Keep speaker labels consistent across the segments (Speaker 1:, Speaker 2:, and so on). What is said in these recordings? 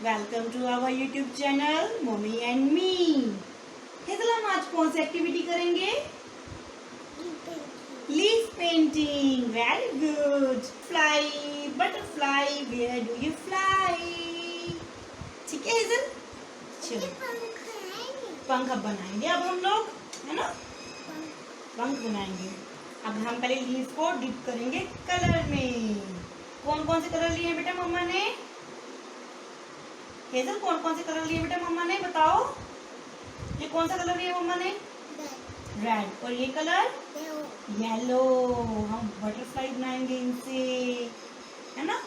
Speaker 1: Welcome to our YouTube channel mummy and me. Hazel हम आज कौन सी एक्टिविटी करेंगे? Leaf painting. Very good. Fly, butterfly, where do you fly? ठीक है हेजल, चलो पंख अब बनाएंगे। अब हम लोग, है ना, पंख बनाएंगे। अब हम पहले लीफ को डिप करेंगे कलर में। कौन कौन से कलर लिए हैं बेटा मम्मा ने? हेजल कौन कौन से कलर लिए बेटा मम्मा ने, बताओ। ये कौन सा कलर लिया मम्मा ने? रेड। और ये कलर येलो। हम बटरफ्लाई बनाएंगे इनसे, है ना।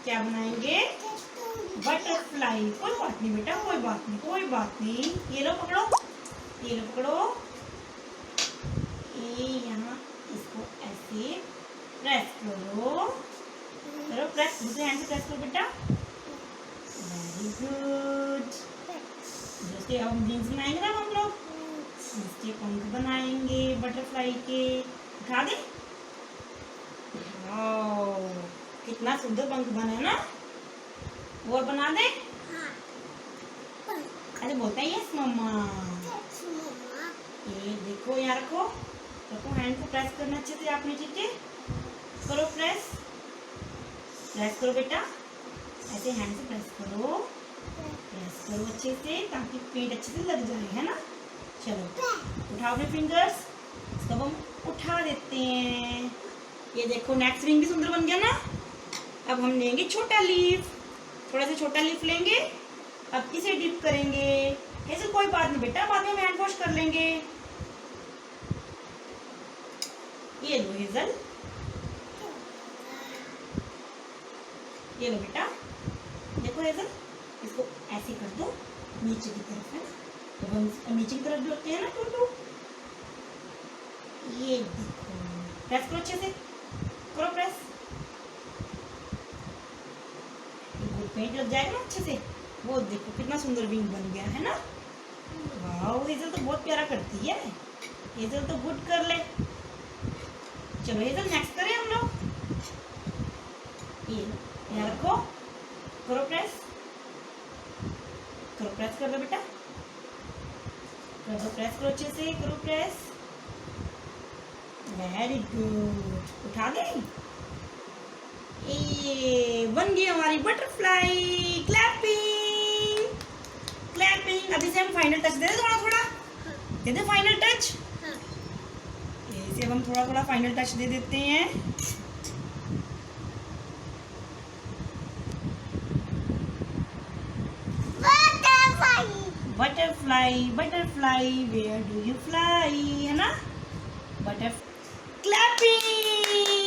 Speaker 1: क्या बनाएंगे? बटरफ्लाई। कोई बात नहीं बेटा, कोई बात नहीं, कोई बात नहीं। ये लो पकड़ो, ये लो पकड़ो। ये यहाँ इसको ऐसे प्रेस करो, करो प्रेस, दूसरे हैंड से प्रेस करो बेटा। Very good. जैसे अब विंग्स बनाएंगे ना हम लोग, इसके पंख बनाएंगे बटरफ्लाई के। दिखा दे, कितना सुंदर पंख बना है ना। और बना दे। अरे बोलता है यस मम्मा। ये देखो, यहाँ रखो, रखो, हैंड को प्रेस करना अच्छे से आपने, ठीक है। करो प्रेस, प्रेस करो बेटा, ऐसे हैंड से प्रेस करो, प्रेस करो अच्छे से ताकि पेंट अच्छे से लग जाए, है ना। चलो उठाओ अपने फिंगर्स, इसको हम उठा देते हैं। ये देखो नेक्स्ट रिंग भी सुंदर बन गया ना। अब हम लेंगे छोटा लीफ, थोड़ा सा छोटा लीफ लेंगे। अब इसे डिप करेंगे। ऐसे कोई बात नहीं बेटा, बाद में हम हैंड वॉश कर लेंगे। ये लो हेजल, ये लो बेटा, देखो हेजल, इसको ऐसे कर दो नीचे की तरफ, है ना। तो हम नीचे की तरफ जो होते हैं ना टूटू, ये देखो, प्रेस करो अच्छे से, करो प्रेस। पेंट लग जाएगा ना अच्छे से। वो देखो कितना सुंदर विंग बन गया, है ना। वाह, हेजल तो बहुत प्यारा करती है। हेजल तो गुड कर ले। चलो हेजल नेक्स्ट करें हम लोग। ये यहाँ रखो, करो प्रेस, करो प्रेस कर दो बेटा, कर दो प्रेस, करो अच्छे से, करो प्रेस। Very good. उठा दे। ये बन गई हमारी बटरफ्लाई। Clapping, clapping. अभी से हम फाइनल टच दे दे, थोड़ा थोड़ा दे दे फाइनल टच। इसे हम थोड़ा थोड़ा फाइनल टच दे देते हैं। Butterfly, butterfly, where do you fly, है ना। Butter clapping.